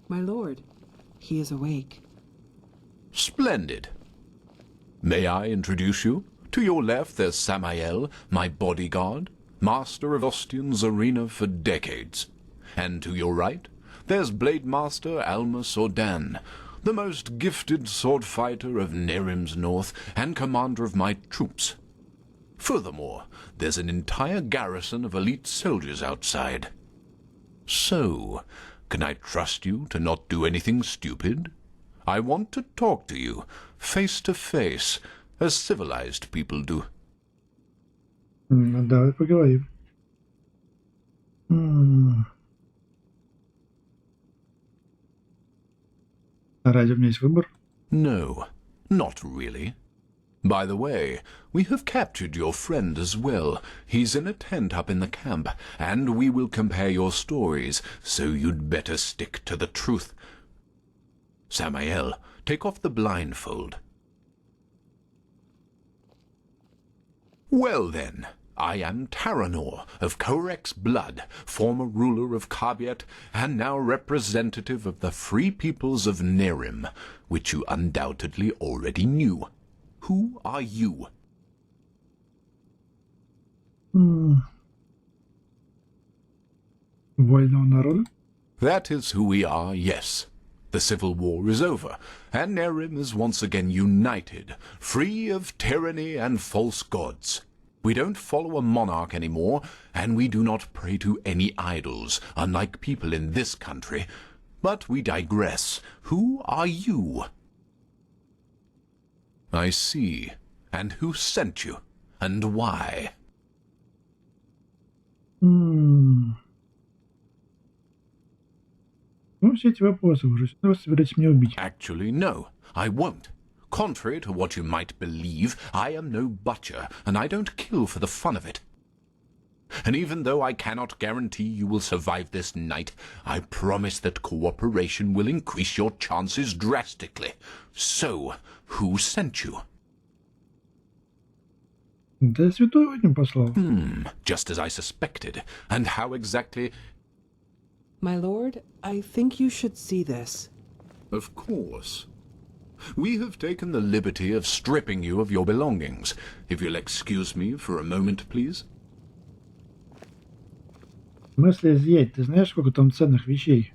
My lord, he is awake. Splendid. May I introduce you? To your left there's Samael, my bodyguard, master of Ostian's arena for decades. And to your right, there's Blade Master Almas Ordan, the most gifted sword fighter of Nerim's north and commander of my troops. Furthermore, there's an entire garrison of elite soldiers outside. So, can I trust you to not do anything stupid? I want to talk to you, face to face, as civilized people do. Ну, давай поговорим. Разве у меня есть выбор? No, not really. By the way, we have captured your friend as well. He's in a tent up in the camp, and we will compare your stories, so you'd better stick to the truth. Samael, take off the blindfold. Well then, I am Taranor of Korek's blood, former ruler of Kabiet, and now representative of the free peoples of Nerim, which you undoubtedly already knew. Who are you? Вольного народа? That is who we are, yes. The civil war is over, and Nerim is once again united, free of tyranny and false gods. We don't follow a monarch anymore, and we do not pray to any idols, unlike people in this country. But we digress. Who are you? I see. And who sent you? And why? Ну, все эти вопросы уже. Что вы собираетесь меня убить? Actually, no, I won't. Contrary to what you might believe, I am no butcher, and I don't kill for the fun of it. And even though I cannot guarantee you will survive this night, I promise that cooperation will increase your chances drastically. So, who sent you? Да Святой Орден послал. Just as I suspected. And how exactly... My lord, I think you should see this. Of course. We have taken the liberty of stripping you of your belongings. If you'll excuse me for a moment, please. В смысле изъять? Ты знаешь, сколько там ценных вещей?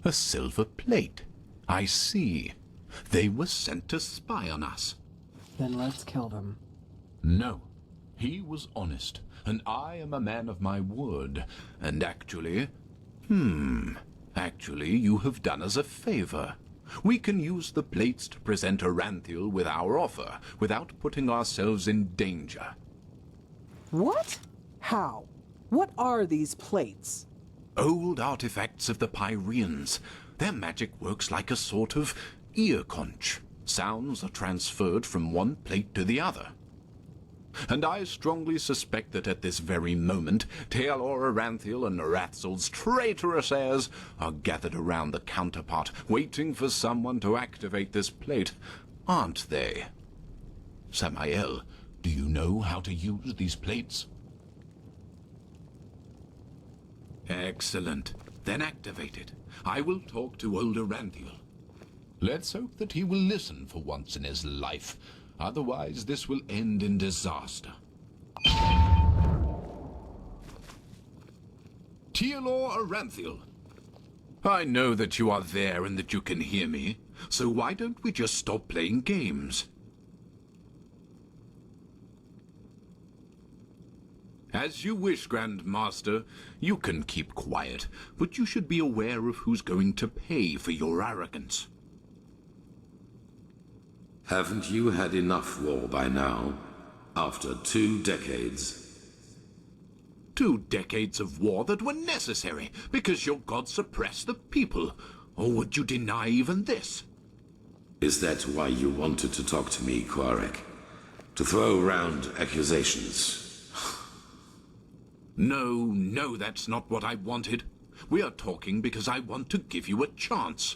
A silver plate. I see. They were sent to spy on us. Then let's kill them. No. He was honest, and I am a man of my word. And actually... Actually, you have done us a favor. We can use the plates to present Aranthael with our offer, without putting ourselves in danger. What? How? What are these plates? Old artifacts of the Pyreans. Their magic works like a sort of ear conch. Sounds are transferred from one plate to the other. And I strongly suspect that at this very moment, Tealor Aranteal and Noratzel's traitorous heirs are gathered around the counterpart, waiting for someone to activate this plate, aren't they? Samael, do you know how to use these plates? Excellent. Then activate it. I will talk to old Aranthael. Let's hope that he will listen for once in his life. Otherwise, this will end in disaster. Tealor Aranthael. I know that you are there and that you can hear me, so why don't we just stop playing games? As you wish, Grand Master. You can keep quiet, but you should be aware of who's going to pay for your arrogance. Haven't you had enough war by now? After 2 decades? 2 decades of war that were necessary because your god suppressed the people. Or would you deny even this? Is that why you wanted to talk to me, Koarek? To throw around accusations? No, that's not what I wanted. We are talking because I want to give you a chance.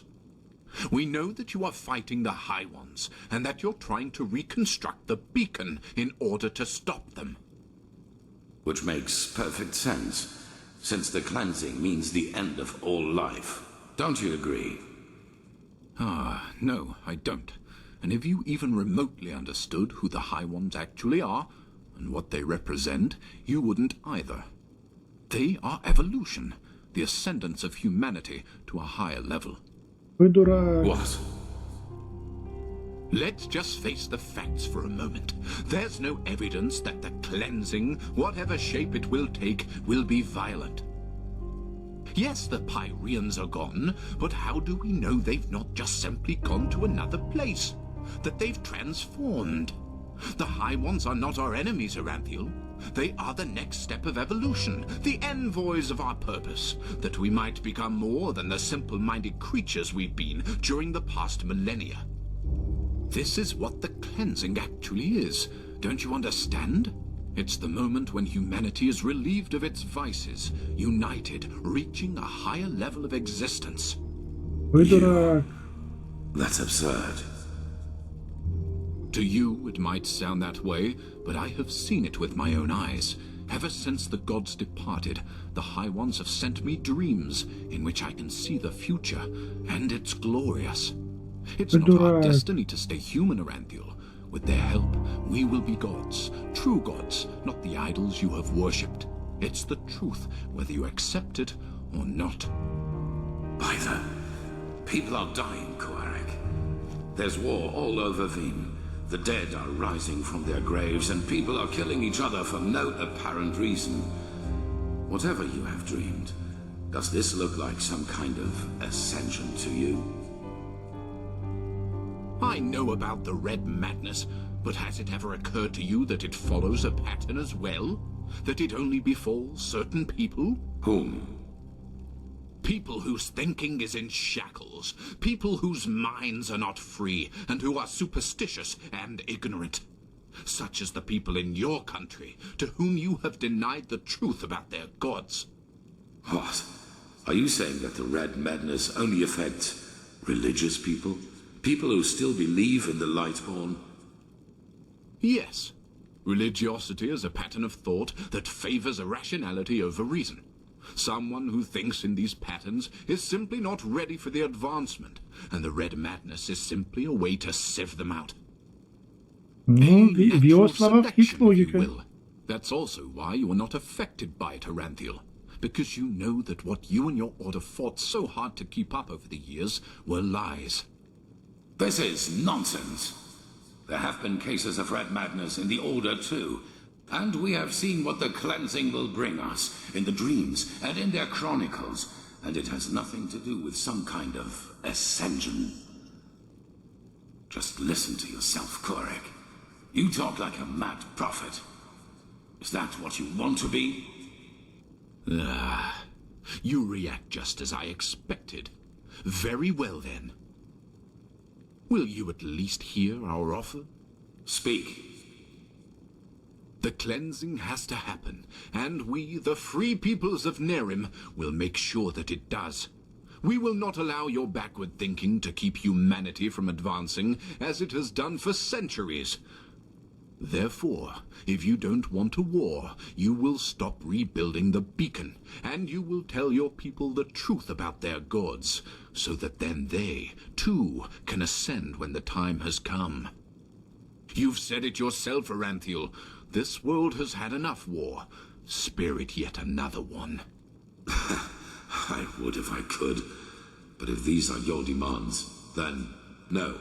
We know that you are fighting the High Ones, and that you're trying to reconstruct the beacon in order to stop them. Which makes perfect sense. since the cleansing means the end of all life. Don't you agree? No, I don't. And if you even remotely understood who the High Ones actually are, and what they represent, you wouldn't either. They are evolution, the ascendance of humanity to a higher level. Вы дурак. What? Let's just face the facts for a moment. There's no evidence that the cleansing, whatever shape it will take, will be violent. Yes, the Pyreans are gone, but how do we know they've not just simply gone to another place? That they've transformed? The High Ones are not our enemies, Aranthael. They are the next step of evolution, the envoys of our purpose, that we might become more than the simple-minded creatures we've been during the past millennia. This is what the cleansing actually is. Don't you understand? It's the moment when humanity is relieved of its vices, united, reaching a higher level of existence. Вы дурак. That's absurd. To you, it might sound that way, but I have seen it with my own eyes. Ever since the gods departed, the High Ones have sent me dreams in which I can see the future, and it's glorious. It's not our destiny to stay human, Aranthael. With their help, we will be gods, true gods, not the idols you have worshipped. It's the truth, whether you accept it or not. By the... People are dying, Coarek. There's war all over Veen. The dead are rising from their graves, and people are killing each other for no apparent reason. Whatever you have dreamed, does this look like some kind of ascension to you? I know about the red madness, but has it ever occurred to you that it follows a pattern as well? That it only befalls certain people? Whom? People whose thinking is in shackles. People whose minds are not free, and who are superstitious and ignorant. Such as the people in your country, to whom you have denied the truth about their gods. What? Are you saying that the red madness only affects religious people? People who still believe in the Lightborn? Yes. Religiosity is a pattern of thought that favors irrationality over reason. Someone who thinks in these patterns is simply not ready for the advancement, and the red madness is simply a way to sieve them out. Ну, в его словах есть логика. That's also why you are not affected by it, Aranthael, because you know that what you and your order fought so hard to keep up over the years were lies. This is nonsense. There have been cases of red madness in the Order too, and we have seen what the cleansing will bring us in the dreams and in their chronicles, and it has nothing to do with some kind of ascension. Just listen to yourself, Coarek. You talk like a mad prophet. Is that what you want to be? You react just as I expected. Very well then. Will you at least hear our offer? Speak. The cleansing has to happen, and we, the free peoples of Nerim, will make sure that it does. We will not allow your backward thinking to keep humanity from advancing, as it has done for centuries. Therefore, if you don't want a war, you will stop rebuilding the beacon, and you will tell your people the truth about their gods, so that then they, too, can ascend when the time has come. You've said it yourself, Aranthael. This world has had enough war. Spare it yet another one. I would if I could, but if these are your demands, then no.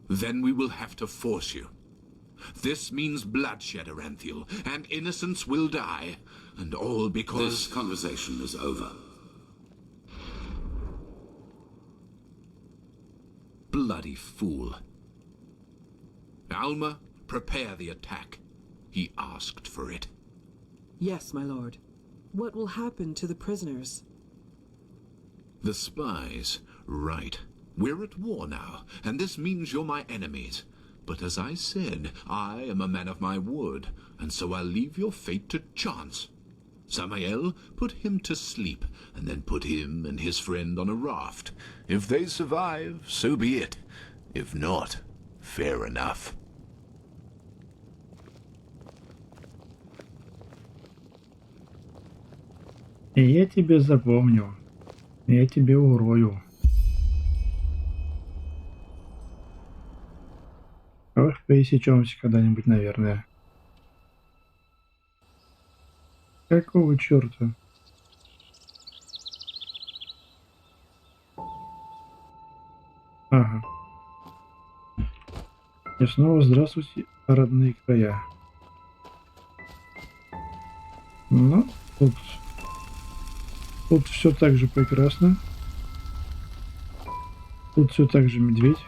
Then we will have to force you. This means bloodshed, Aranthael, and innocents will die, and all because... This conversation is over. Bloody fool. Alma, prepare the attack. He asked for it. Yes, my lord. What will happen to the prisoners? The spies, right. We're at war now, and this means you're my enemies. But as I said, I am a man of my word, and so I'll leave your fate to chance. Samael, put him to sleep, and then put him and his friend on a raft. If they survive, so be it. If not, fair enough. И я тебе запомню. Я тебе урою. Ох, пересечемся когда-нибудь, наверное. Какого черта? Ага. И снова здравствуйте, родные края. Ну, тут все так же прекрасно. Тут все так же медведь.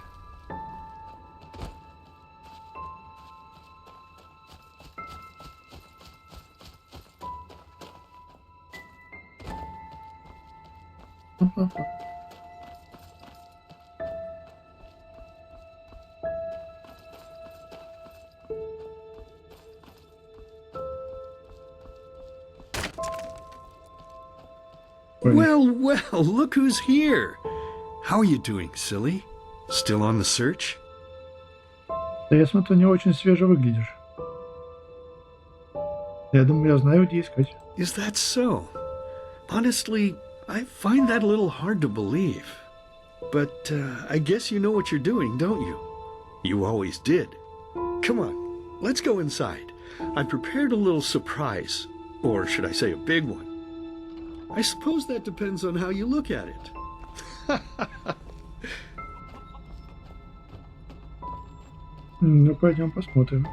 Well, well, look who's here. How are you doing, silly? Still on the search? Да я смотрю, не очень свеже выглядишь. Я думаю, я знаю, где искать. Is that so? Honestly, I find that a little hard to believe. But I guess you know what you're doing, don't you? You always did. Come on, let's go inside. I've prepared a little surprise. Or should I say a big one? I suppose that depends on how you look at it. Ну, пойдем посмотрим.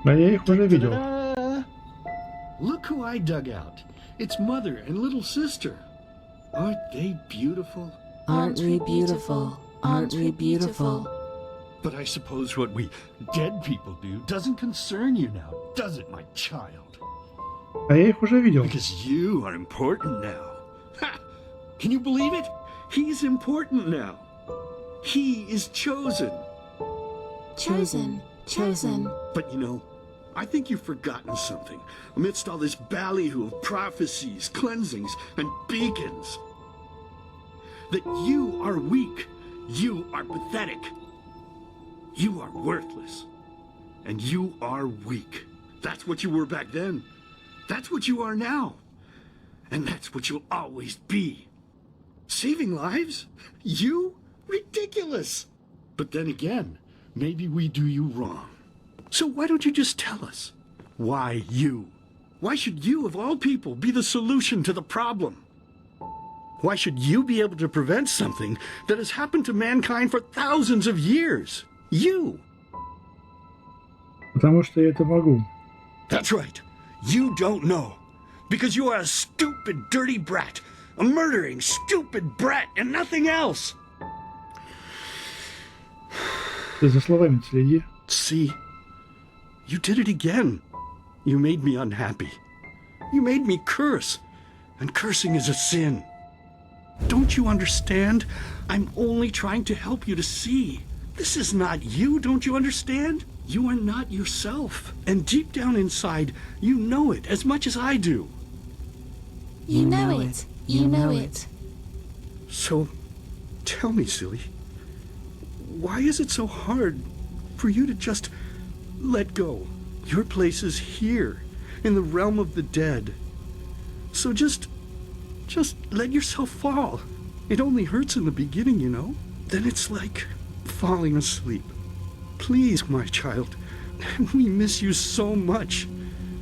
А я их уже видел. Look who I dug out. It's mother and little sister. Aren't they beautiful? Aren't we beautiful? Aren't we beautiful? But I suppose what we dead people do doesn't concern you now, does it, my child? А я их уже видел. Because you are important now. Ha! Can you believe it? He's important now. He is chosen. Chosen, chosen. But you know, I think you've forgotten something. Amidst all this ballyhoo of prophecies, cleansings, and beacons. That you are weak. You are pathetic. You are worthless. And you are weak. That's what you were back then. That's what you are now. And that's what you'll always be. Saving lives? You? Ridiculous! But then again, maybe we do you wrong. So why don't you just tell us? Why you? Why should you, of all people, be the solution to the problem? Why should you be able to prevent something that has happened to mankind for thousands of years? You! Потому что я это могу. That's right. You don't know. Because you are a stupid, dirty brat. A murdering, stupid brat and nothing else. Ты за словами следи. See? You did it again. You made me unhappy. You made me curse. And cursing is a sin. Don't you understand? I'm only trying to help you to see. This is not you, don't you understand? You are not yourself. And deep down inside, you know it as much as I do. You know it. You know it. So, tell me, silly, why is it so hard for you to just let go? Your place is here, in the realm of the dead. So just let yourself fall. It only hurts in the beginning, you know? Then it's like falling asleep. Please, my child, we miss you so much.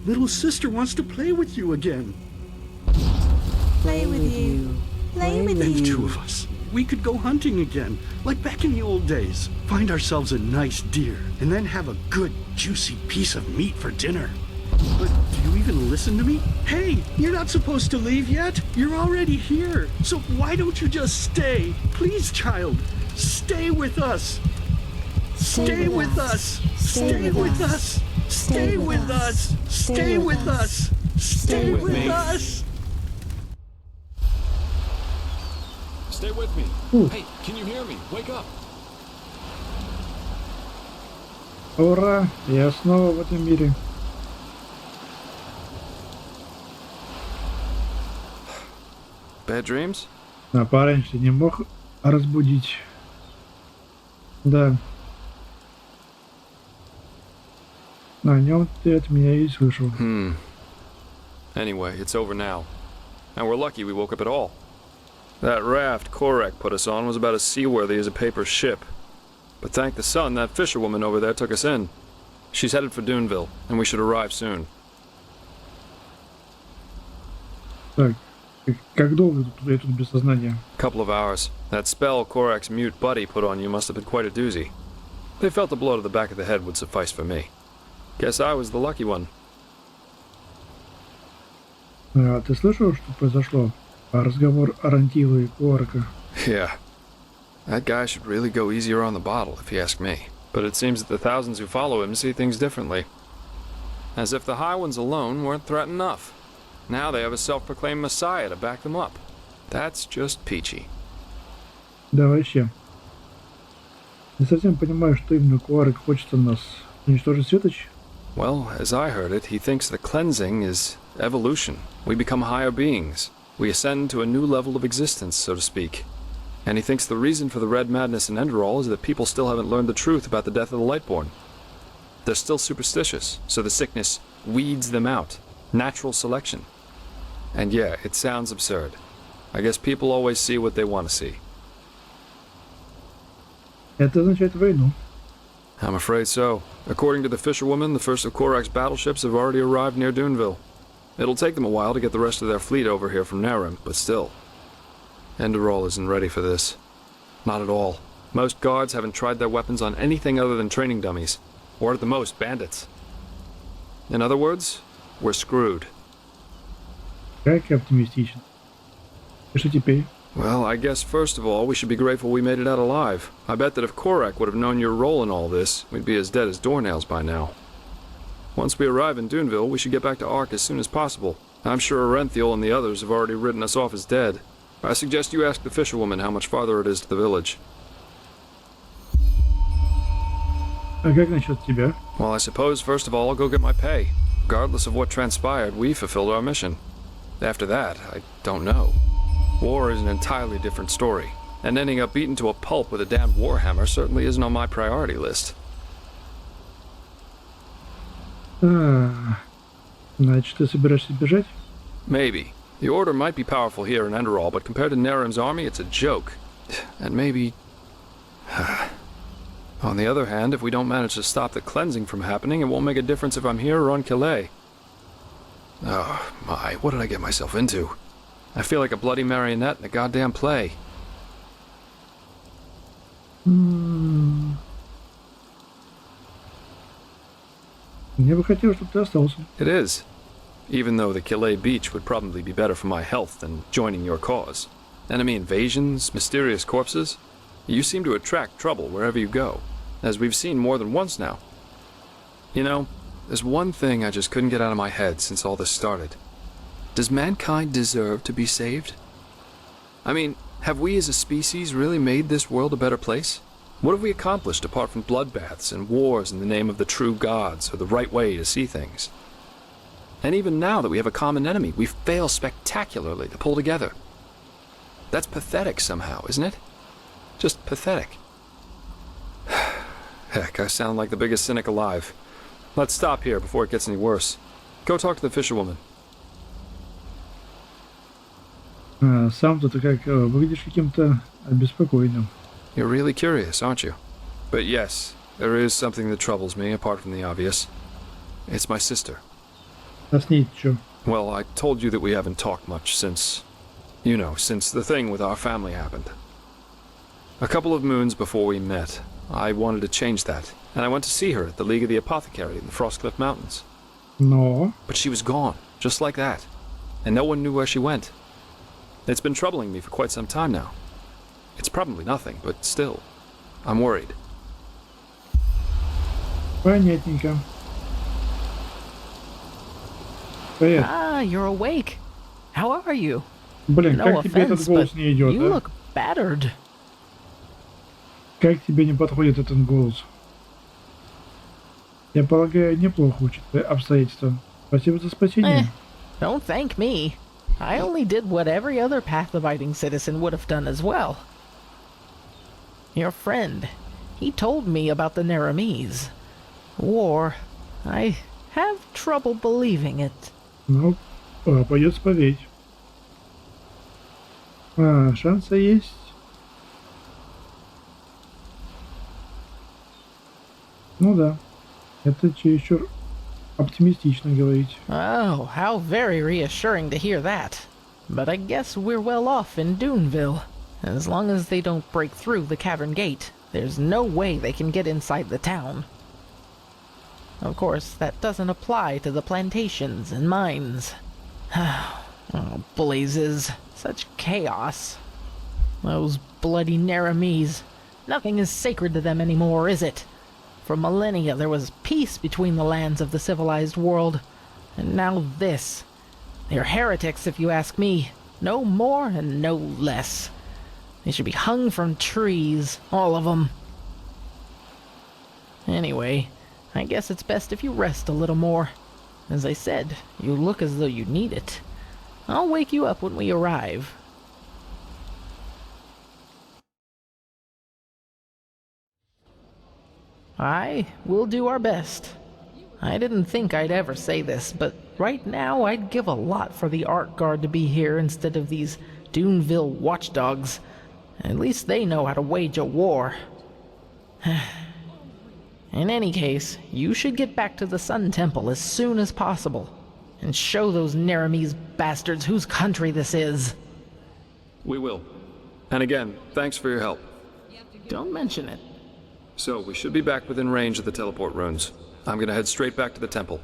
Little sister wants to play with you again. Play with you. Play with And you. two of us, we could go hunting again, like back in the old days. Find ourselves a nice deer, and then have a good, juicy piece of meat for dinner. But do you even listen to me? Hey, you're not supposed to leave yet. You're already here. So why don't you just stay? Please, child, stay with us. Stay with us. Stay with us. Stay with us. Stay with us. Stay with us. Stay with me. Hey, can you hear me? Wake up. Ура! Я снова в этом мире. Bad dreams? А пораньше не мог разбудить. Да. На нем ты от меня и слышал. Anyway, it's over now. And we're lucky we woke up at all. That raft Koareku put us on was about as seaworthy as a paper ship. But thank the sun, that fisherwoman over there took us in. She's headed for Duneville, and we should arrive soon. Так, как долго я тут без сознания? Couple of hours. That spell Korek's mute buddy put on you must have been quite a doozy. They felt a blow to the back of the head would suffice for me. Guess I was the lucky one. А ты слышал, что произошло? Разговор Арантеаля и Коареку. Yeah. That guy should really go easier on the bottle, if you ask me. But it seems that the thousands who follow him see things differently. As if the high ones alone weren't threat enough. Now they have a self-proclaimed messiah to back them up. That's just peachy. Да вообще. Не совсем понимаю, что именно Коареку хочет от нас. Уничтожить Светоч? Well, as I heard it, he thinks the cleansing is evolution. We become higher beings. We ascend to a new level of existence, so to speak. And he thinks the reason for the red madness in Enderal is that people still haven't learned the truth about the death of the Lightborn. They're still superstitious, so the sickness weeds them out. Natural selection. And yeah, it sounds absurd. I guess people always see what they want to see. Это означает войну. I'm afraid so. According to the fisherwoman, the first of Korek's battleships have already arrived near Duneville. It'll take them a while to get the rest of their fleet over here from Nerim, but still. Enderal isn't ready for this. Not at all. Most guards haven't tried their weapons on anything other than training dummies. Or at the most, bandits. In other words, we're screwed. Как оптимистично. И что теперь? Well, I guess first of all, we should be grateful we made it out alive. I bet that if Koareku would have known your role in all this, we'd be as dead as doornails by now. Once we arrive in Duneville, we should get back to Ark as soon as possible. I'm sure Aranthael and the others have already written us off as dead. I suggest you ask the fisherwoman how much farther it is to the village. А как насчет тебя? Well, I suppose first of all I'll go get my pay. Regardless of what transpired, we fulfilled our mission. After that, I don't know. War is an entirely different story, and ending up beaten to a pulp with a damned warhammer certainly isn't on my priority list. Значит, ты собираешься бежать? Maybe. The Order might be powerful here in Enderal, but compared to Nerim's army, it's a joke. And maybe... On the other hand, if we don't manage to stop the cleansing from happening, it won't make a difference if I'm here or on Calais. Oh, my, what did I get myself into? I feel like a bloody marionette in a goddamn play. Мне бы хотелось, чтобы ты остался. It is. Even though the Calais beach would probably be better for my health than joining your cause. Enemy invasions, mysterious corpses. You seem to attract trouble wherever you go, as we've seen more than once now. You know, there's one thing I just couldn't get out of my head since all this started. Does mankind deserve to be saved? I mean, have we as a species really made this world a better place? What have we accomplished apart from bloodbaths and wars in the name of the true gods or the right way to see things? And even now that we have a common enemy, we fail spectacularly to pull together. That's pathetic somehow, isn't it? Just pathetic. Heck, I sound like the biggest cynic alive. Let's stop here before it gets any worse. Go talk to the fisherwoman. Сам-то ты как выглядишь каким-то обеспокоенным. You're really curious, aren't you? But yes, there is something that troubles me apart from the obvious. It's my sister. А с ней что? Well, I told you that we haven't talked much since... You know, since the thing with our family happened. A couple of moons before we met, I wanted to change that, and I went to see her at the League of the Apothecary in the Frostcliff Mountains. Но... But she was gone, just like that, and no one knew where she went. It's been troubling me for quite some time now. It's probably nothing, but still, I'm worried. Понятненько. Привет. Ah, you're awake. How are you? Блин, No как тебе этот offense, голос but не идет, you а? look battered. Как тебе не подходит этот голос? Я полагаю, неплохо учитывая обстоятельства. Спасибо за спасение. Don't thank me. I only did what every other path-abiding citizen would have done as well. Your friend, he told me about the Nerimcef. War. I have trouble believing it. Ну, пойдет поверить. Шансы есть. Ну да, это чересчур оптимистично говорить. Oh, how very reassuring to hear that. But I guess we're well off in Duneville. As long as they don't break through the cavern gate, there's no way they can get inside the town. Of course, that doesn't apply to the plantations and mines. Oh, blazes. Such chaos. Those bloody Nerimcef. Nothing is sacred to them anymore, is it? For millennia there was peace between the lands of the civilized world. And now this. They're heretics, if you ask me. No more and no less. They should be hung from trees, all of them. Anyway, I guess it's best if you rest a little more. As I said, you look as though you need it. I'll wake you up when we arrive. I will do our best. I didn't think I'd ever say this, but right now I'd give a lot for the Art Guard to be here instead of these Duneville watchdogs. At least they know how to wage a war. In any case, you should get back to the Sun Temple as soon as possible, and show those Nerimcef bastards whose country this is. We will. And again, thanks for your help. Don't mention it. So, we should be back within range of the teleport runes. I'm gonna head straight back to the temple.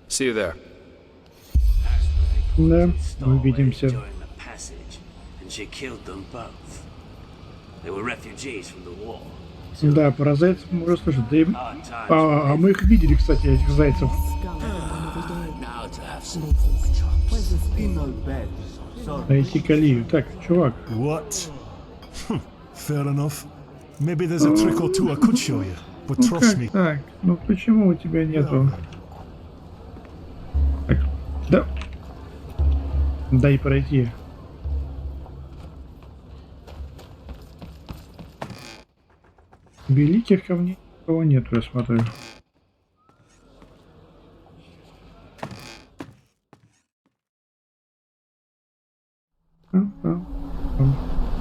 See you there. Да, увидимся. During the passage, and she killed them both. They were refugees from the war. Да, про зайцев мы уже слышали. Да и... а мы их видели, кстати, этих зайцев. Now to have some pork chops. Найти колею. Так, чувак. What? Fair enough. Maybe there's a trick or two I could show you, but Ну trust как me. так? Ну почему у тебя нету? Так, да. Дай пройти. Великих камней никого нету, я смотрю.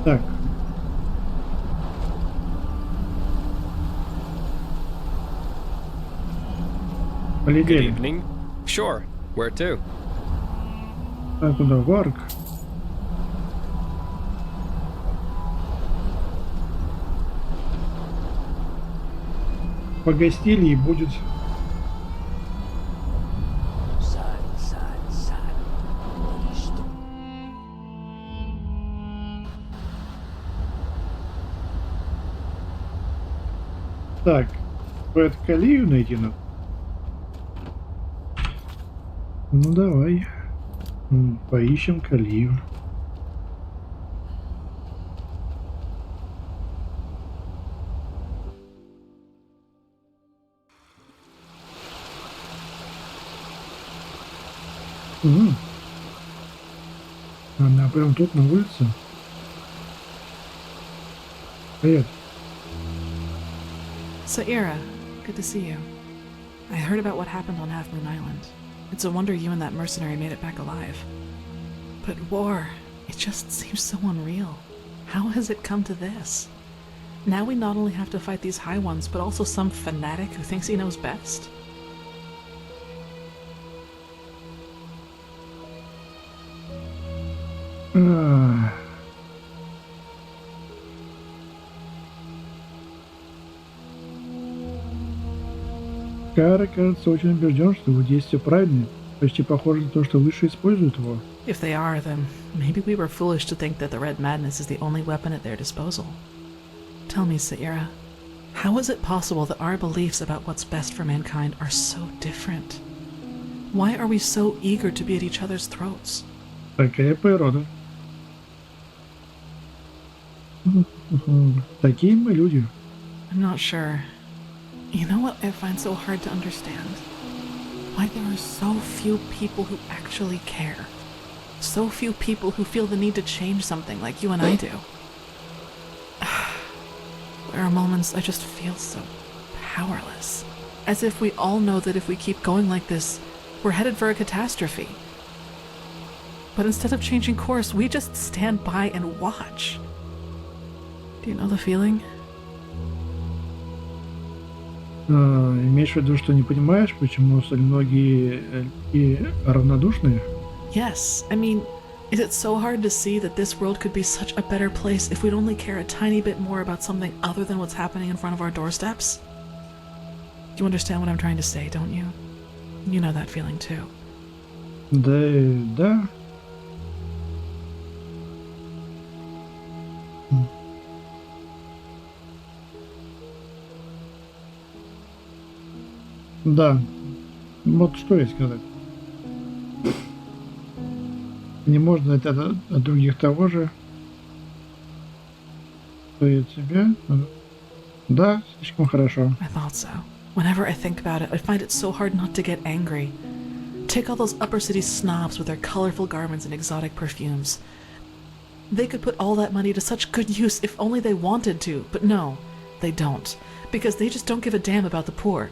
Так. Good Полетели. evening. Sure. Where to? А куда? В Арк. Погостили и будет. Так, эту колею найти надо. Ну давай, поищем колею. Она прям тут на улице. Привет. Saira, good to see you. I heard about what happened on Half Moon Island. It's a wonder you and that mercenary made it back alive. But war, it just seems so unreal. How has it come to this? Now we not only have to fight these High Ones, but also some fanatic who thinks he knows best? Кара, кажется, очень убежден, что его действия правильные. Почти похоже на то, что Выше использует его. If they are, then maybe we were foolish to think that the Red Madness is the only weapon at their disposal. Tell me, Saira, how is it possible that our beliefs about what's best for mankind are so different? Why are we so eager to be at each other's throats? Такая природа. Такие мы люди. I'm not sure. You know what I find so hard to understand? Why there are so few people who actually care. So few people who feel the need to change something like you and I do. There are moments I just feel so powerless. As if we all know that if we keep going like this, we're headed for a catastrophe. But instead of changing course, we just stand by and watch. Do you know the feeling? Имеешь в виду, что не понимаешь, почему столь многие и равнодушные? Yes, I mean, is it so hard to see that this world could be such a better place if we'd only care a tiny bit more about something other than what's happening in front of our doorsteps? You understand what I'm trying to say, don't you? You know that feeling too. Да. Да. Вот что я сказать. Не можно это от других того же, что и от себя. Да, слишком хорошо. I thought so. Whenever I think about it, I find it so hard not to get angry. Take all those upper city snobs with their colorful garments and exotic perfumes. They could put all that money to such good use if only they wanted to, but no, they don't, because they just don't give a damn about the poor.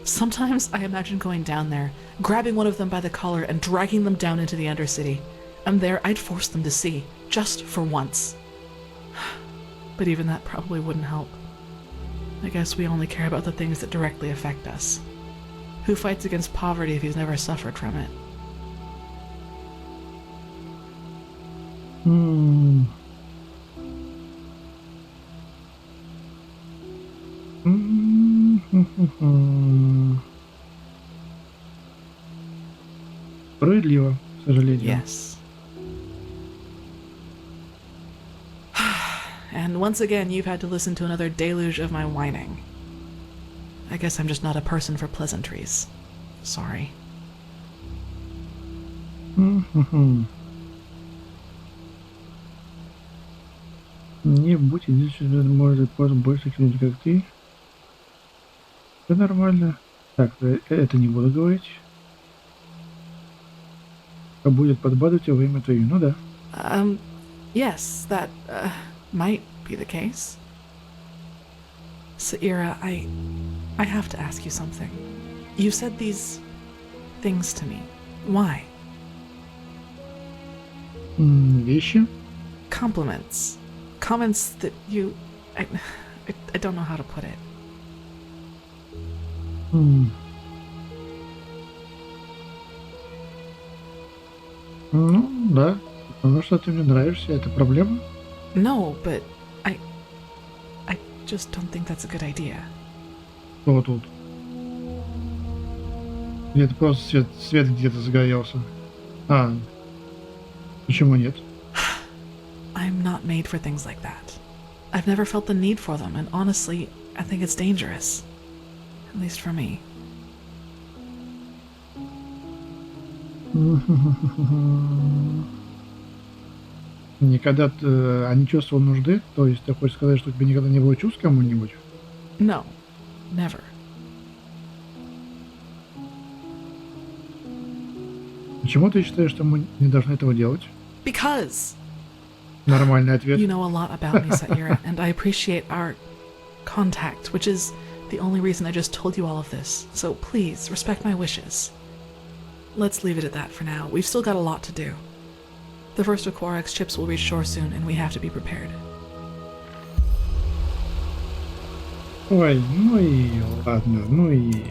Sometimes I imagine going down there, grabbing one of them by the collar and dragging them down into the Undercity. And there I'd force them to see, just for once. But even that probably wouldn't help. I guess we only care about the things that directly affect us. Who fights against poverty if he's never suffered from it? Справедливо, к сожалению. Yes. And once again, you've had to listen to another deluge of my whining. I guess I'm just not a person for pleasantries. Sorry. Не будь единственным, может больше кто-нибудь, как ты. Все нормально. Так, это не буду говорить. А будет подбадривать во имя твое. Ну да. Yes, that might be the case. Saira, I have to ask you something. You said these things to me. Why? Вещи? Compliments. Comments that you... I don't know how to put it. Ну, да. Потому что ты мне нравишься. Это проблема? No, but I just don't think that's a good idea. Что тут? Или это просто свет где-то загорелся? Почему нет? I'm not made for things like that. I've never felt the need for them, and honestly, I think it's dangerous. At least for me. Никогда не чувствовал нужды? То есть ты хочешь сказать, что у тебя никогда не было чувств к кому-нибудь? No, never. Почему ты считаешь, что мы не должны этого делать? Because Нормальный ответ. you know a lot about me, Saira, and I appreciate our contact, which is the only reason I just told you all of this. So please, respect my wishes. Let's leave it at that for now. We've still got a lot to do. The first of Koarek's ships will reach shore soon, and we have to be prepared. Ой, ну и ладно, ну и...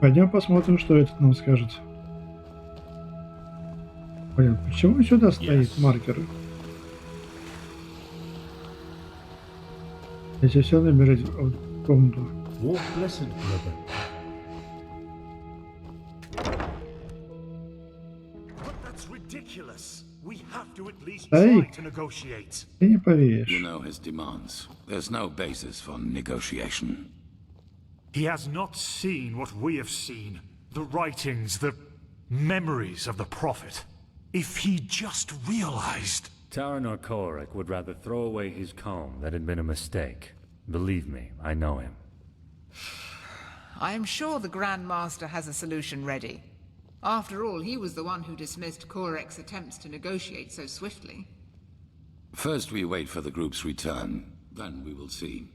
Пойдем посмотрим, что этот нам скажет. Понятно, почему сюда стоит маркер? Если все набирать в комнату. Walk blessed, brother. But that's ridiculous. We have to at least Hey. try to negotiate. Ты не поверишь. You know his demands. There's no basis for negotiation. He has not seen what we have seen. The writings, the memories of the Prophet. If he just realized... Taranor Koareku would rather throw away his comb. That had been a mistake. Believe me, I know him. I am sure the Grand Master has a solution ready. After all, he was the one who dismissed Koarek's attempts to negotiate so swiftly. First we wait for the group's return, then we will see.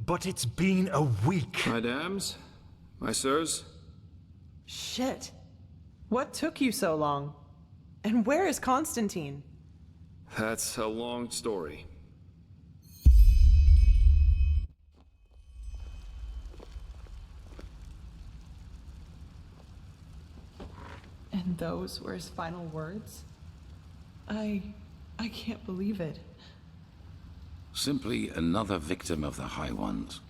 But it's been a week. My dams, my sirs. Shit. What took you so long? And where is Constantine? That's a long story. And those were his final words? I can't believe it. Simply another victim of the High Ones.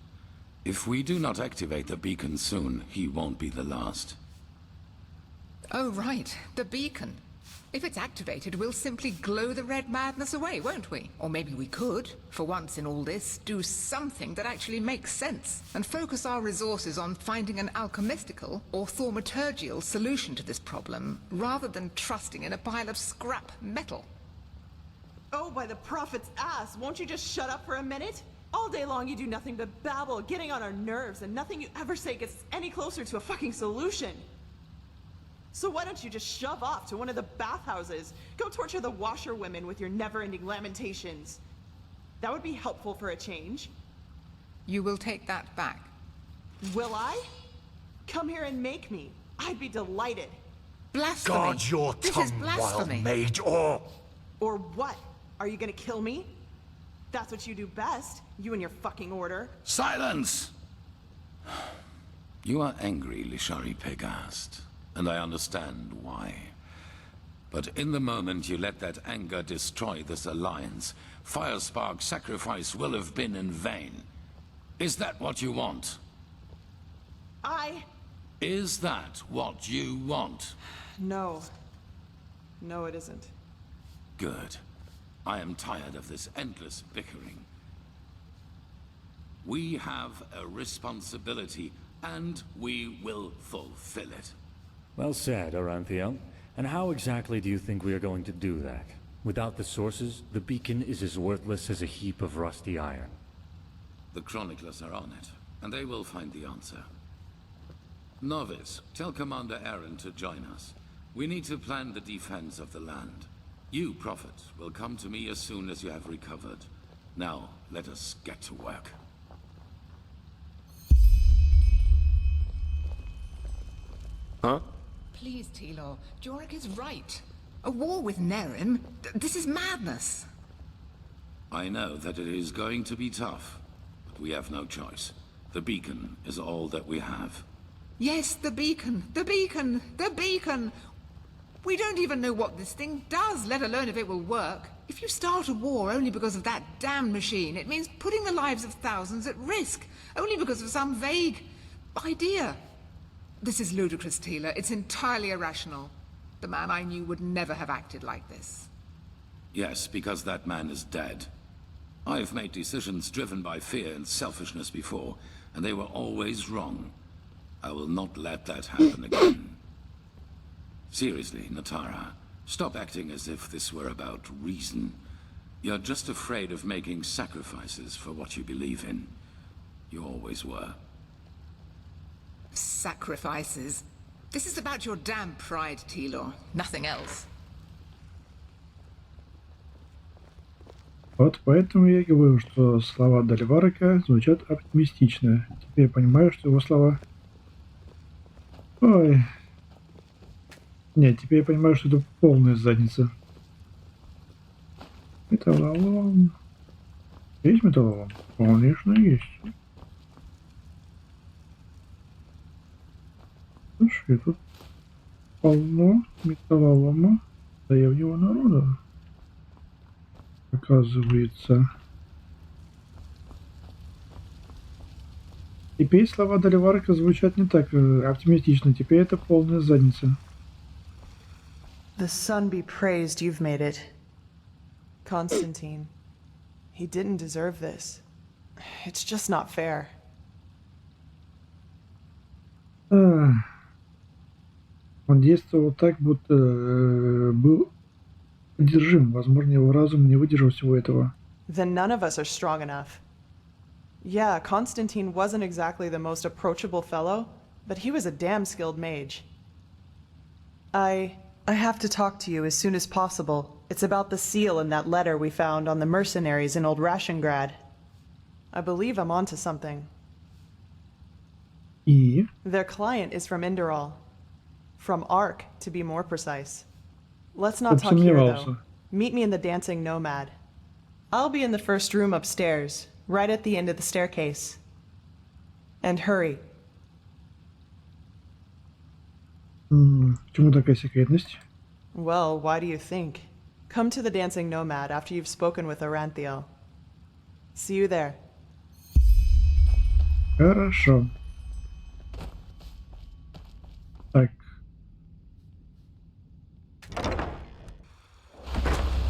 If we do not activate the beacon soon, he won't be the last. Oh, right. The beacon. If it's activated, we'll simply glow the red madness away, won't we? Or maybe we could, for once in all this, do something that actually makes sense, and focus our resources on finding an alchemistical or thaumaturgical solution to this problem, rather than trusting in a pile of scrap metal. Oh, by the prophet's ass, won't you just shut up for a minute? All day long you do nothing but babble, getting on our nerves, and nothing you ever say gets any closer to a fucking solution. So why don't you just shove off to one of the bathhouses? Go torture the washerwomen with your never-ending lamentations. That would be helpful for a change. You will take that back. Will I? Come here and make me. I'd be delighted. Blasphemy! Guard your This tongue, is blasphemy. wild mage, or... Or what? Are you gonna kill me? That's what you do best, you and your fucking order. Silence! You are angry, Lishari Pegas, and I understand why. But in the moment you let that anger destroy this alliance, Firespark's sacrifice will have been in vain. Is that what you want? Is that what you want? No. No, it isn't. Good. I am tired of this endless bickering. We have a responsibility, and we will fulfill it. Well said, Aranteael. And how exactly do you think we are going to do that? Without the sources, the beacon is as worthless as a heap of rusty iron. The chroniclers are on it, and they will find the answer. Novice, tell Commander Aaron to join us. We need to plan the defense of the land. You, Prophet, will come to me as soon as you have recovered. Now, let us get to work. Huh? Please, Tealor, Jorik is right. A war with Nerim? This is madness. I know that it is going to be tough, but we have no choice. The beacon is all that we have. Yes, the beacon! The beacon! The beacon! We don't even know what this thing does, let alone if it will work. If you start a war only because of that damn machine, it means putting the lives of thousands at risk, only because of some vague idea. This is ludicrous, Tealor. It's entirely irrational. The man I knew would never have acted like this. Yes, because that man is dead. I've made decisions driven by fear and selfishness before, and they were always wrong. I will not let that happen again. Seriously, Natara, stop acting as if this were about reason. You're just afraid of making sacrifices for what you believe in. You always were. Sacrifices? This is about your damn pride, Tealor. Nothing else. Вот поэтому я говорю, что слова Дальварика звучат оптимистично. Теперь я понимаю, что его слова... Ой... Нет, теперь я понимаю, что это полная задница. Металлолом. Есть металлолом? Конечно, есть. Слушай, тут полно металлолома древнего народа. Оказывается. Теперь слова Дальварика звучат не так оптимистично. Теперь это полная задница. The sun be praised you've made it. Constantine. He didn't deserve this. It's just not fair. Он действовал так, будто был одержим. Возможно, его разум не выдержал всего этого. Then none of us are strong enough. Yeah, Constantine wasn't exactly the most approachable fellow, but he was a damn skilled mage. I have to talk to you as soon as possible. It's about the seal in that letter we found on the mercenaries in Old Rashengrad. I believe I'm onto something. И? Their client is from Enderal. From Ark, to be more precise. Let's not talk here, though. Meet me in the Dancing Nomad. I'll be in the first room upstairs, right at the end of the staircase. And hurry. Почему такая секретность? Well, why do you think? Come to the Dancing Nomad after you've spoken with Aranteal. See you there. Хорошо. Так.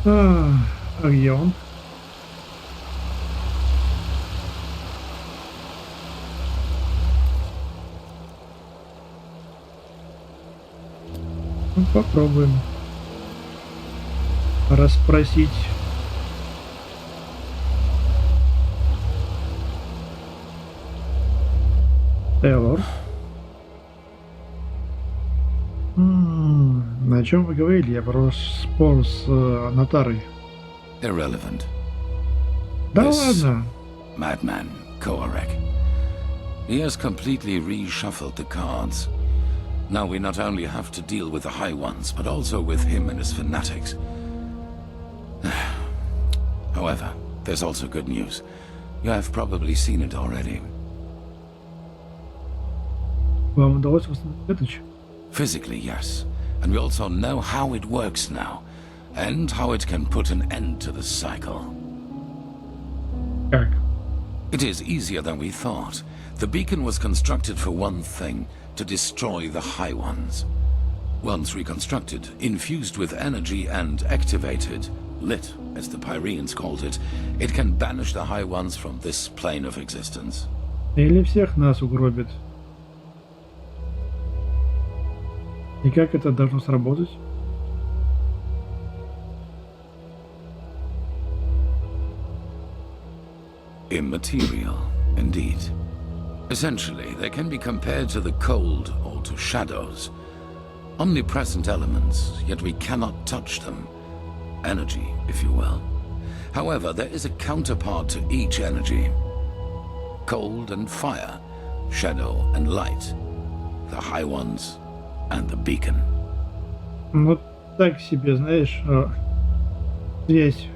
А где он? Ну, попробуем расспросить. Теалор. На чем вы говорили? Я про спор с Натарой. Irrelevant. Да ладно. Madman, Koarek. He has completely reshuffled the cards. Now we not only have to deal with the High Ones, but also with him and his fanatics. However, there's also good news. You have probably seen it already. Вам удалось восстановить светоч? Physically, yes. And we also know how it works now. And how it can put an end to the cycle. Как? It is easier than we thought. The beacon was constructed for one thing, to destroy the High Ones. Once reconstructed, infused with energy and activated, lit, as the Pyreans called it, it can banish the High Ones from this plane of existence. Или всех нас угробит. И как это должно сработать? Immaterial, indeed. Essentially, they can be compared to the cold or to shadows. Omnipresent elements, yet we cannot touch them. Energy, if you will. However, there is a counterpart to each energy. Cold and fire, shadow and light. The High Ones and the beacon. Ну, так себе, знаешь, здесь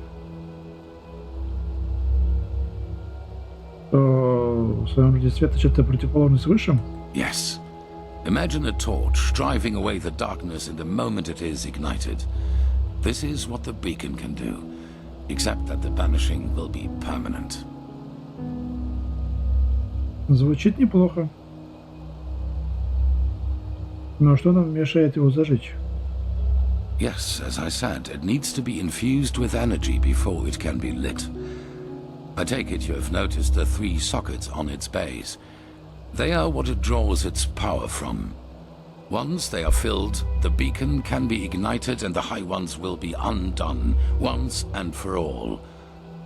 в своем роде света что-то противоположность выше. Yes. Imagine a torch driving away the darkness in the moment it is ignited. This is what the beacon can do, except that the banishing will be permanent. Звучит неплохо. Но что нам мешает его зажечь? Yes, as I said, it needs to be infused with energy before it can be lit. I take it you have noticed the 3 sockets on its base. They are what it draws its power from. Once they are filled, the beacon can be ignited and the High Ones will be undone, once and for all.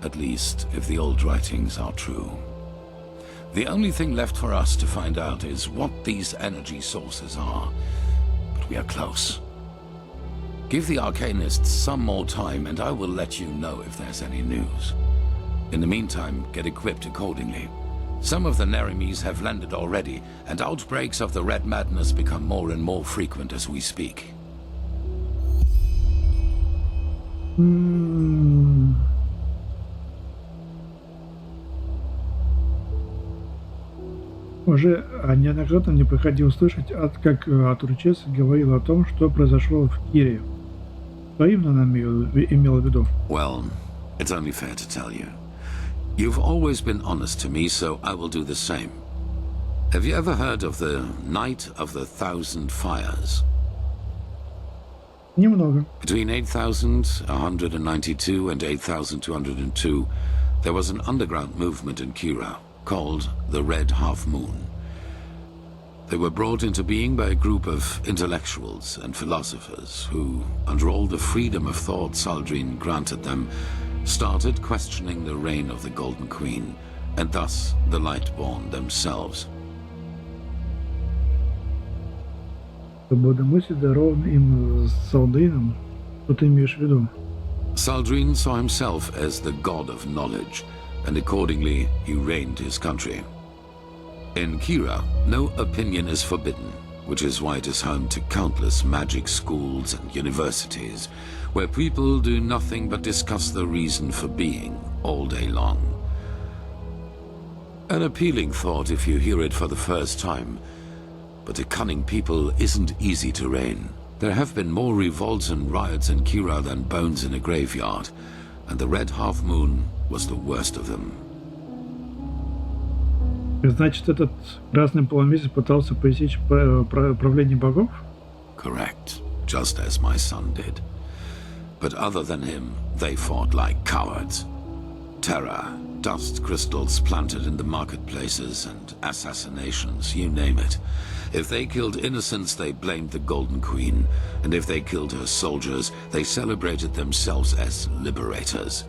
At least, if the old writings are true. The only thing left for us to find out is what these energy sources are. But we are close. Give the Arcanists some more time and I will let you know if there's any news. In the meantime, get equipped accordingly. Some of the Nerimes have landed already, and outbreaks of the Red Madness become more and more frequent as we speak. Уже неоднократно мне приходилось слышать, как Турчес говорил о том, что произошло в Кире. Что именно она имела в виду? Well, it's only fair to tell you. You've always been honest to me, so I will do the same. Have you ever heard of the Night of the Thousand Fires? Немного. Between 8,192 and 8,202, there was an underground movement in Kira called the Red Half Moon. They were brought into being by a group of intellectuals and philosophers who, under all the freedom of thought Saldrine granted them, started questioning the reign of the Golden Queen, and thus the Lightborn themselves. Свобода мысли дарована им Салдейном. Что ты имеешь в виду? Saldrine saw himself as the god of knowledge, and accordingly he reigned his country. In Kira, no opinion is forbidden, which is why it is home to countless magic schools and universities, where people do nothing but discuss the reason for being all day long. An appealing thought if you hear it for the first time, but a cunning people isn't easy to reign. There have been more revolts and riots in Kira than bones in a graveyard, and the Red Half Moon was the worst of them. Значит, этот красный полумесяц пытался пресечь правление богов? Correct, just as my son did. But other than him, they fought like cowards. Terror, dust crystals planted in the marketplaces, and assassinations, you name it. If they killed innocents, they blamed the Golden Queen, and if they killed her soldiers, they celebrated themselves as liberators.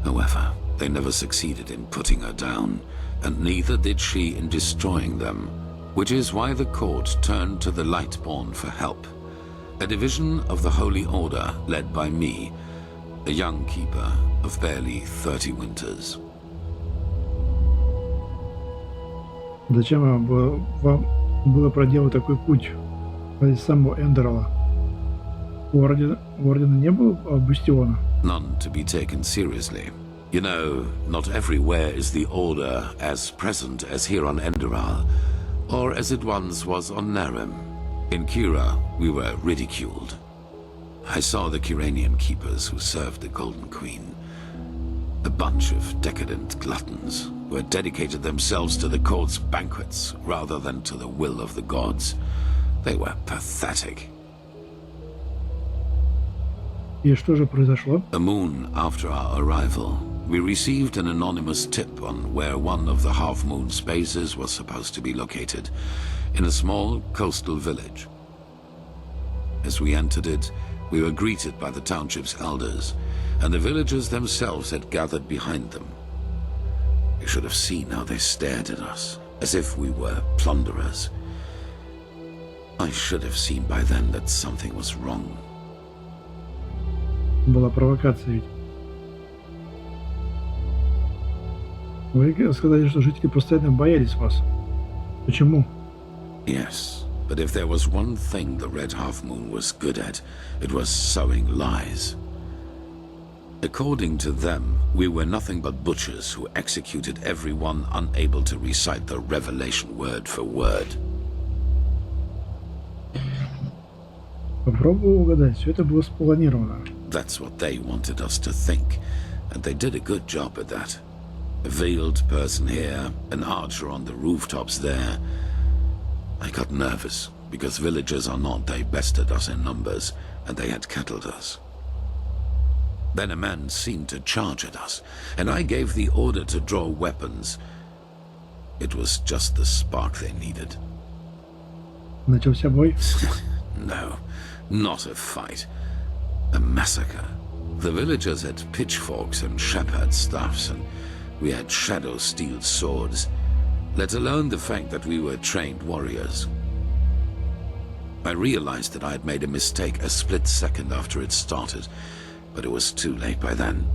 However, they never succeeded in putting her down, and neither did she in destroying them, which is why the court turned to the Lightborn for help. A division of the Holy Order led by me, a young keeper of barely 30 winters. Зачем вам было проделать такой путь из самого Энderала? У Ордена не было бастиона? None to be taken seriously. You know, not everywhere is the Order as present as here on Enderal, or as it once was on Narim. In Kira, we were ridiculed. I saw the Kiranian keepers who served the Golden Queen. A bunch of decadent gluttons who had dedicated themselves to the court's banquets rather than to the will of the gods. They were pathetic. И что же произошло? A moon after our arrival, we received an anonymous tip on where one of the half-moon spaces was supposed to be located, in a small coastal village. As we entered it, we were greeted by the township's elders, and the villagers themselves had gathered behind them. You should have seen how they stared at us, as if we were plunderers. I should have seen by then that something was wrong. Была провокация ведь. Вы сказали, что жители постоянно боялись вас. Почему? Yes, but if there was one thing the Red Half Moon was good at, it was sowing lies. According to them, we were nothing but butchers who executed everyone unable to recite the revelation word for word. Попробую угадать, все это было спланировано. That's what they wanted us to think, and they did a good job at that. A veiled person here, an archer on the rooftops there. I got nervous, because villagers or not, they bested us in numbers, and they had kettled us. Then a man seemed to charge at us, and I gave the order to draw weapons. It was just the spark they needed. Начался бой? No, not a fight. A massacre. The villagers had pitchforks and shepherd staffs, and we had shadow steel swords, let alone the fact that we were trained warriors. I realized that I had made a mistake a split second after it started, but it was too late by then.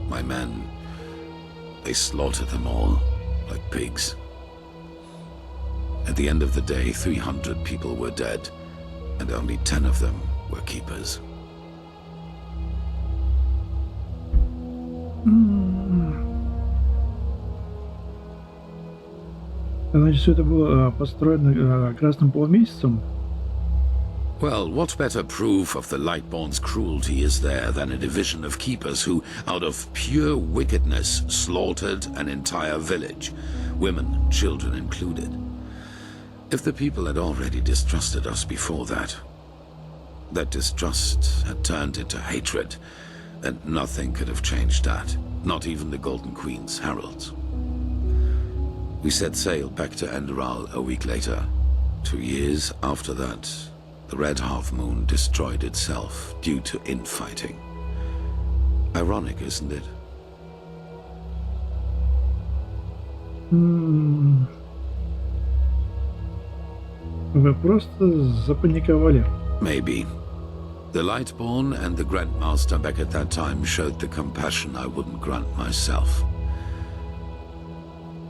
My men, they slaughtered them all, like pigs. At the end of the day, 300 people were dead, and only 10 of them were keepers. Значит, все это было построено красным полумесяцем? Well, what better proof of the Lightborn's cruelty is there than a division of keepers who, out of pure wickedness, slaughtered an entire village, women, children included. If the people had already distrusted us before that distrust had turned into hatred, and nothing could have changed that, not even the Golden Queen's heralds. We set sail back to Enderal a week later. 2 years after that, the red half-moon destroyed itself due to infighting. Ironic, isn't it? Вы просто запаниковали. Maybe. The Lightborn and the Grandmaster back at that time showed the compassion I wouldn't grant myself.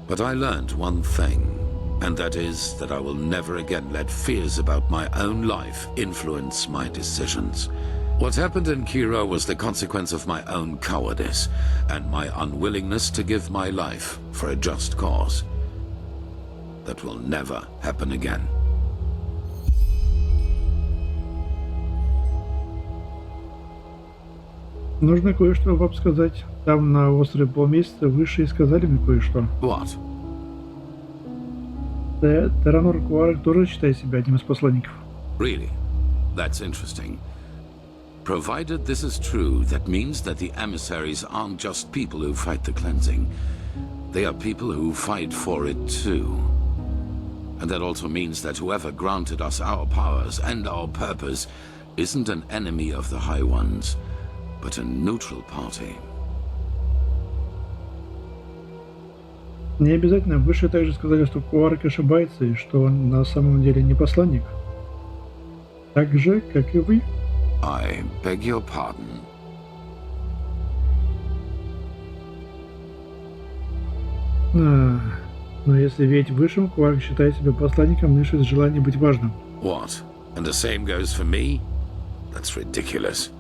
But I learned one thing, and that is that I will never again let fears about my own life influence my decisions. What happened in Kira was the consequence of my own cowardice, and my unwillingness to give my life for a just cause. That will never happen again. Нужно кое-что вам сказать. Там на острове полмесяца высшие сказали мне кое-что. What? Таранору Коареку тоже считает себя одним из посланников. Really? That's interesting. Provided this is true, that means that the emissaries aren't just people who fight the cleansing. They are people who fight for it too. And that also means that whoever granted us our powers and our purpose isn't an enemy of the High Ones, but a neutral party. Не обязательно. Высшие также сказали, что Коарек ошибается и что он на самом деле не посланник. Так же, как и вы. I beg your pardon. Но если верить высшим, Коарек считает себя посланником лишь из желания быть важным. What? And the same goes for me? That's ridiculous.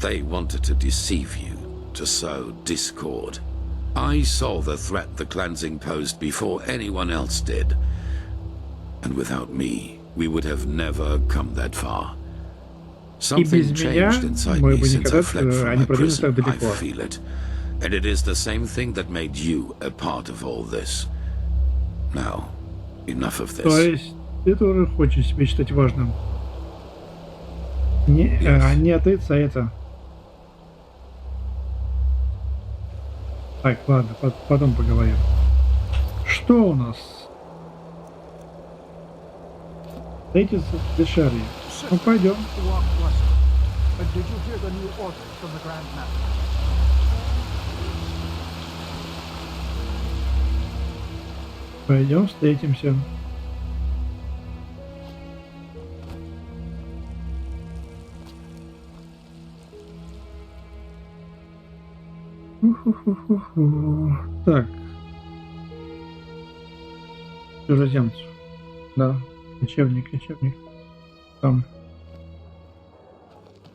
They wanted to deceive you, to sow discord. I saw the threat the cleansing posed before anyone else did. And without me, we would have never come that far. Something changed inside me since I fled from my prison. I feel it. And it is the same thing that made you a part of all this. Now, enough of this. То есть ты тоже хочешь себя считать важным? Не отыться, а это. Так, ладно, потом поговорим. Что у нас? Встретиться с Лишари. Ну, пойдем. Пойдем встретимся. Так. Чужеземцу. Да. Кочевник. Там.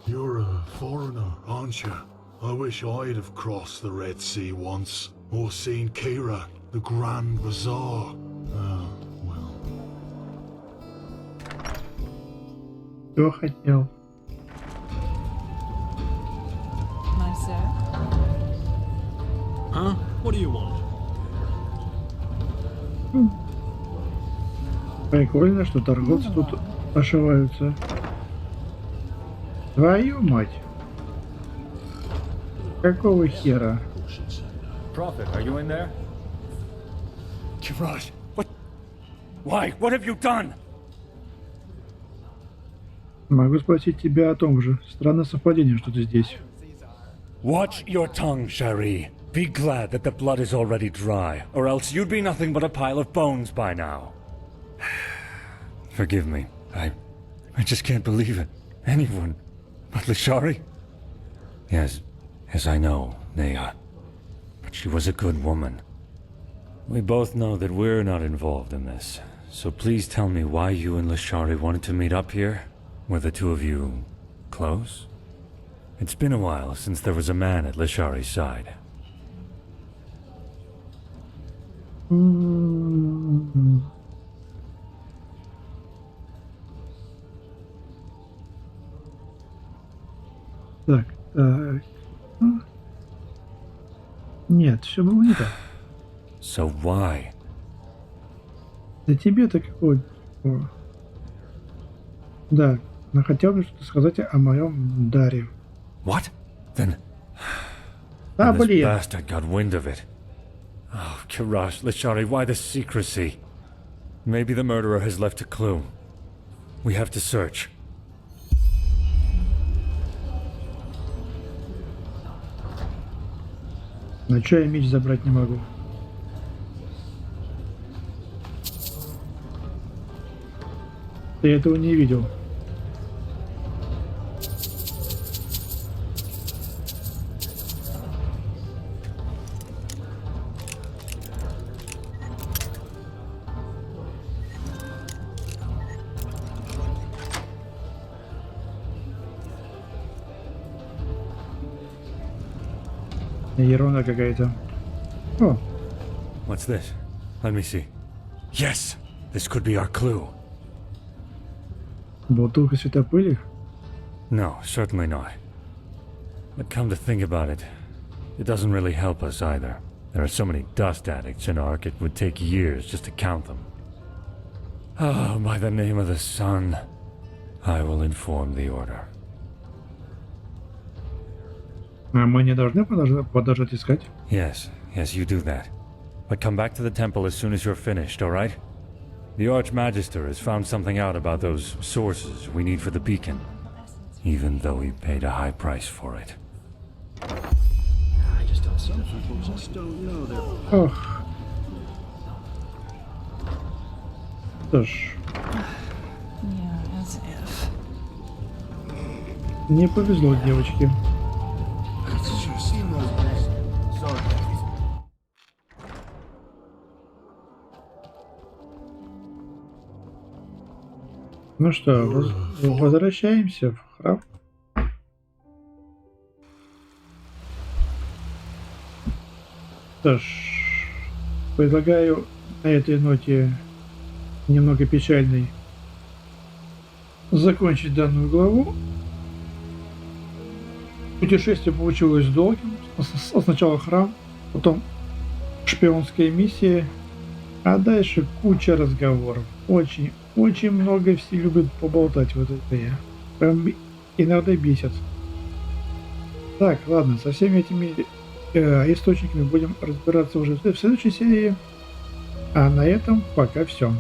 You're a foreigner, aren't you? I wish I'd have crossed the Red Sea once, or seen Kira, the Grand Bazaar. Oh, well. Что хотел? Huh? What do you want? Прикольно, что торговцы тут ошиваются. Твою мать! Какого хера? Prophet, are you in there? Gerard, what? Why? What have you done? Могу спросить тебя о том же. Странное совпадение, что ты здесь. Watch your tongue, Shari. Be glad that the blood is already dry, or else you'd be nothing but a pile of bones by now. Forgive me. I just can't believe it. Anyone but Lishari? Yes, I know, Nea. But she was a good woman. We both know that we're not involved in this, so please tell me why you and Lishari wanted to meet up here? Were the two of you close? It's been a while since there was a man at Lishari's side. Так. Нет, все было не так. So why? Да тебе-то какой... Да, но хотел бы что-то сказать о моем даре. What? Then... Да, this блин. bastard got wind of it. Oh, Kirash, Lishari, why the secrecy? Maybe the murderer has left a clue. We have to search. Ну чё я меч забрать не могу? Ты этого не видел. Ерунда какая-то. О, What's this? Let me see. Yes! This could be our clue. бутылка светопыли? No, certainly not. But come to think about it, it doesn't really help us either. There are so many dust addicts in Ark, it would take years just to count them. Oh, by the name of the sun, I will inform the Order. А мы не должны продолжать искать? Yes, you do that. But come back to the temple as soon as you're finished, alright? The Archmagister has found something out about those sources we need for the beacon, even though he paid a high price for it. I just don't. Some people just don't know their. Ох. Что ж, Yeah, as if. не повезло девочке. Ну что, возвращаемся в храм. Что ж, предлагаю на этой ноте немного печальной закончить данную главу. Путешествие получилось долгим. Сначала храм, потом шпионская миссия, а дальше куча разговоров. Очень много все любят поболтать в этой игре. Прям иногда бесит. Так, ладно, со всеми этими источниками будем разбираться уже в следующей серии. А на этом пока все.